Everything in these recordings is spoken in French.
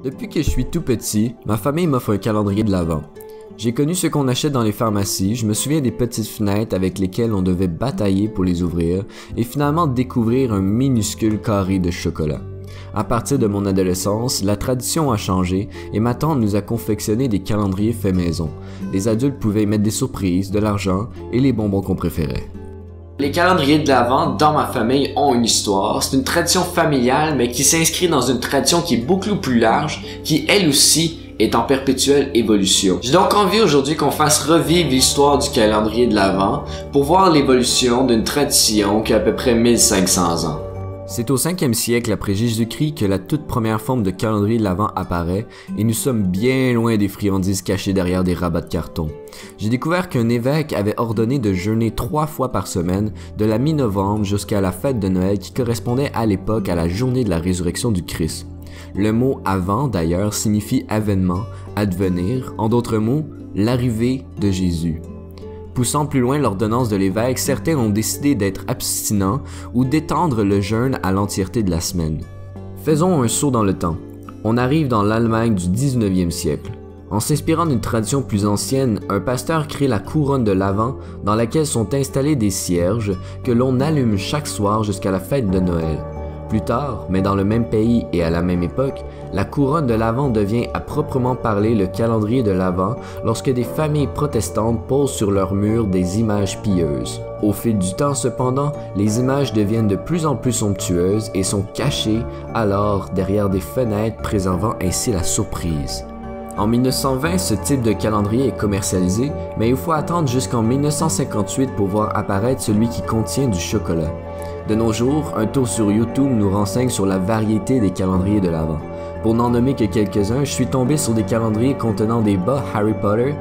Depuis que je suis tout petit, ma famille m'offre un calendrier de l'Avent. J'ai connu ce qu'on achète dans les pharmacies, je me souviens des petites fenêtres avec lesquelles on devait batailler pour les ouvrir et finalement découvrir un minuscule carré de chocolat. À partir de mon adolescence, la tradition a changé et ma tante nous a confectionné des calendriers faits maison. Les adultes pouvaient y mettre des surprises, de l'argent et les bonbons qu'on préférait. Les calendriers de l'Avent dans ma famille ont une histoire. C'est une tradition familiale mais qui s'inscrit dans une tradition qui est beaucoup plus large, qui elle aussi est en perpétuelle évolution. J'ai donc envie aujourd'hui qu'on fasse revivre l'histoire du calendrier de l'Avent pour voir l'évolution d'une tradition qui a à peu près 1500 ans. C'est au 5e siècle après Jésus-Christ que la toute première forme de calendrier de l'Avent apparaît et nous sommes bien loin des friandises cachées derrière des rabats de carton. J'ai découvert qu'un évêque avait ordonné de jeûner 3 fois par semaine de la mi-novembre jusqu'à la fête de Noël qui correspondait à l'époque à la journée de la résurrection du Christ. Le mot « avant » d'ailleurs signifie « avènement »,« advenir », en d'autres mots, l'arrivée de Jésus. Poussant plus loin l'ordonnance de l'évêque, certains ont décidé d'être abstinents ou d'étendre le jeûne à l'entièreté de la semaine. Faisons un saut dans le temps. On arrive dans l'Allemagne du 19e siècle. En s'inspirant d'une tradition plus ancienne, un pasteur crée la couronne de l'Avent dans laquelle sont installés des cierges que l'on allume chaque soir jusqu'à la fête de Noël. Plus tard, mais dans le même pays et à la même époque, la couronne de l'Avent devient à proprement parler le calendrier de l'Avent lorsque des familles protestantes posent sur leurs murs des images pieuses. Au fil du temps cependant, les images deviennent de plus en plus somptueuses et sont cachées alors derrière des fenêtres préservant ainsi la surprise. En 1920, ce type de calendrier est commercialisé, mais il faut attendre jusqu'en 1958 pour voir apparaître celui qui contient du chocolat. De nos jours, un tour sur YouTube nous renseigne sur la variété des calendriers de l'Avent. Pour n'en nommer que quelques-uns, je suis tombé sur des calendriers contenant des bas Harry Potter,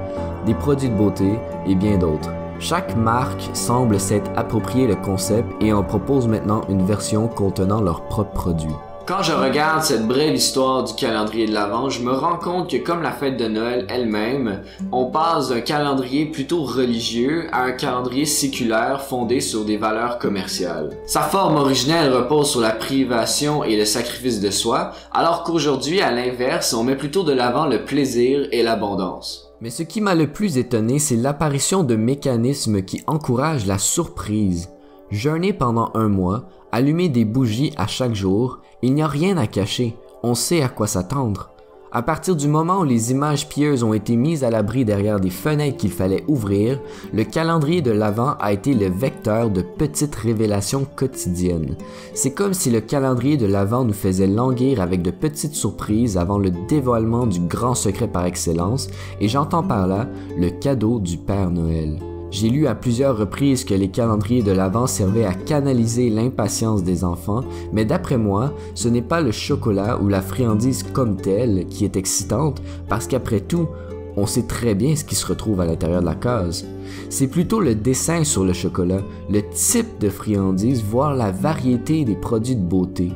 des produits de beauté et bien d'autres. Chaque marque semble s'être approprié le concept et en propose maintenant une version contenant leurs propres produits. Quand je regarde cette brève histoire du calendrier de l'Avent, je me rends compte que comme la fête de Noël elle-même, on passe d'un calendrier plutôt religieux à un calendrier séculaire fondé sur des valeurs commerciales. Sa forme originelle repose sur la privation et le sacrifice de soi, alors qu'aujourd'hui, à l'inverse, on met plutôt de l'avant le plaisir et l'abondance. Mais ce qui m'a le plus étonné, c'est l'apparition de mécanismes qui encouragent la surprise. Jeûner pendant 1 mois, allumer des bougies à chaque jour, il n'y a rien à cacher, on sait à quoi s'attendre. À partir du moment où les images pieuses ont été mises à l'abri derrière des fenêtres qu'il fallait ouvrir, le calendrier de l'Avent a été le vecteur de petites révélations quotidiennes. C'est comme si le calendrier de l'Avent nous faisait languir avec de petites surprises avant le dévoilement du grand secret par excellence, et j'entends par là le cadeau du Père Noël. J'ai lu à plusieurs reprises que les calendriers de l'Avent servaient à canaliser l'impatience des enfants, mais d'après moi, ce n'est pas le chocolat ou la friandise comme telle qui est excitante, parce qu'après tout, on sait très bien ce qui se retrouve à l'intérieur de la case. C'est plutôt le dessin sur le chocolat, le type de friandise, voire la variété des produits de beauté.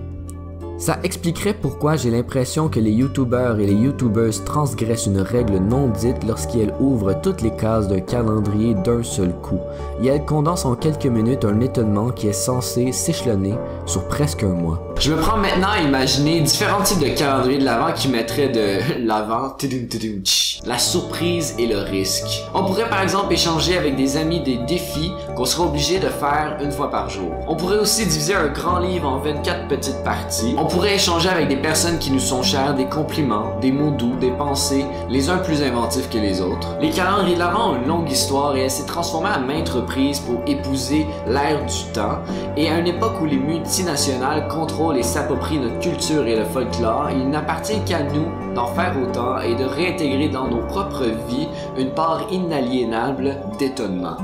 Ça expliquerait pourquoi j'ai l'impression que les youtubeurs et les youtubeuses transgressent une règle non dite lorsqu'elles ouvrent toutes les cases d'un calendrier d'un seul coup, et elles condensent en quelques minutes un étonnement qui est censé s'échelonner sur presque 1 mois. Je me prends maintenant à imaginer différents types de calendriers de l'Avent qui mettraient de l'Avent la surprise et le risque. On pourrait par exemple échanger avec des amis des défis qu'on serait obligé de faire 1 fois par jour. On pourrait aussi diviser un grand livre en 24 petites parties. On pourrait échanger avec des personnes qui nous sont chères, des compliments, des mots doux, des pensées, les uns plus inventifs que les autres. Les calendriers de l'Avent ont une longue histoire et elle s'est transformée à maintes reprises pour épouser l'ère du temps. Et à une époque où les multinationales contrôlent et s'approprient notre culture et le folklore, il n'appartient qu'à nous d'en faire autant et de réintégrer dans nos propres vies une part inaliénable d'étonnement.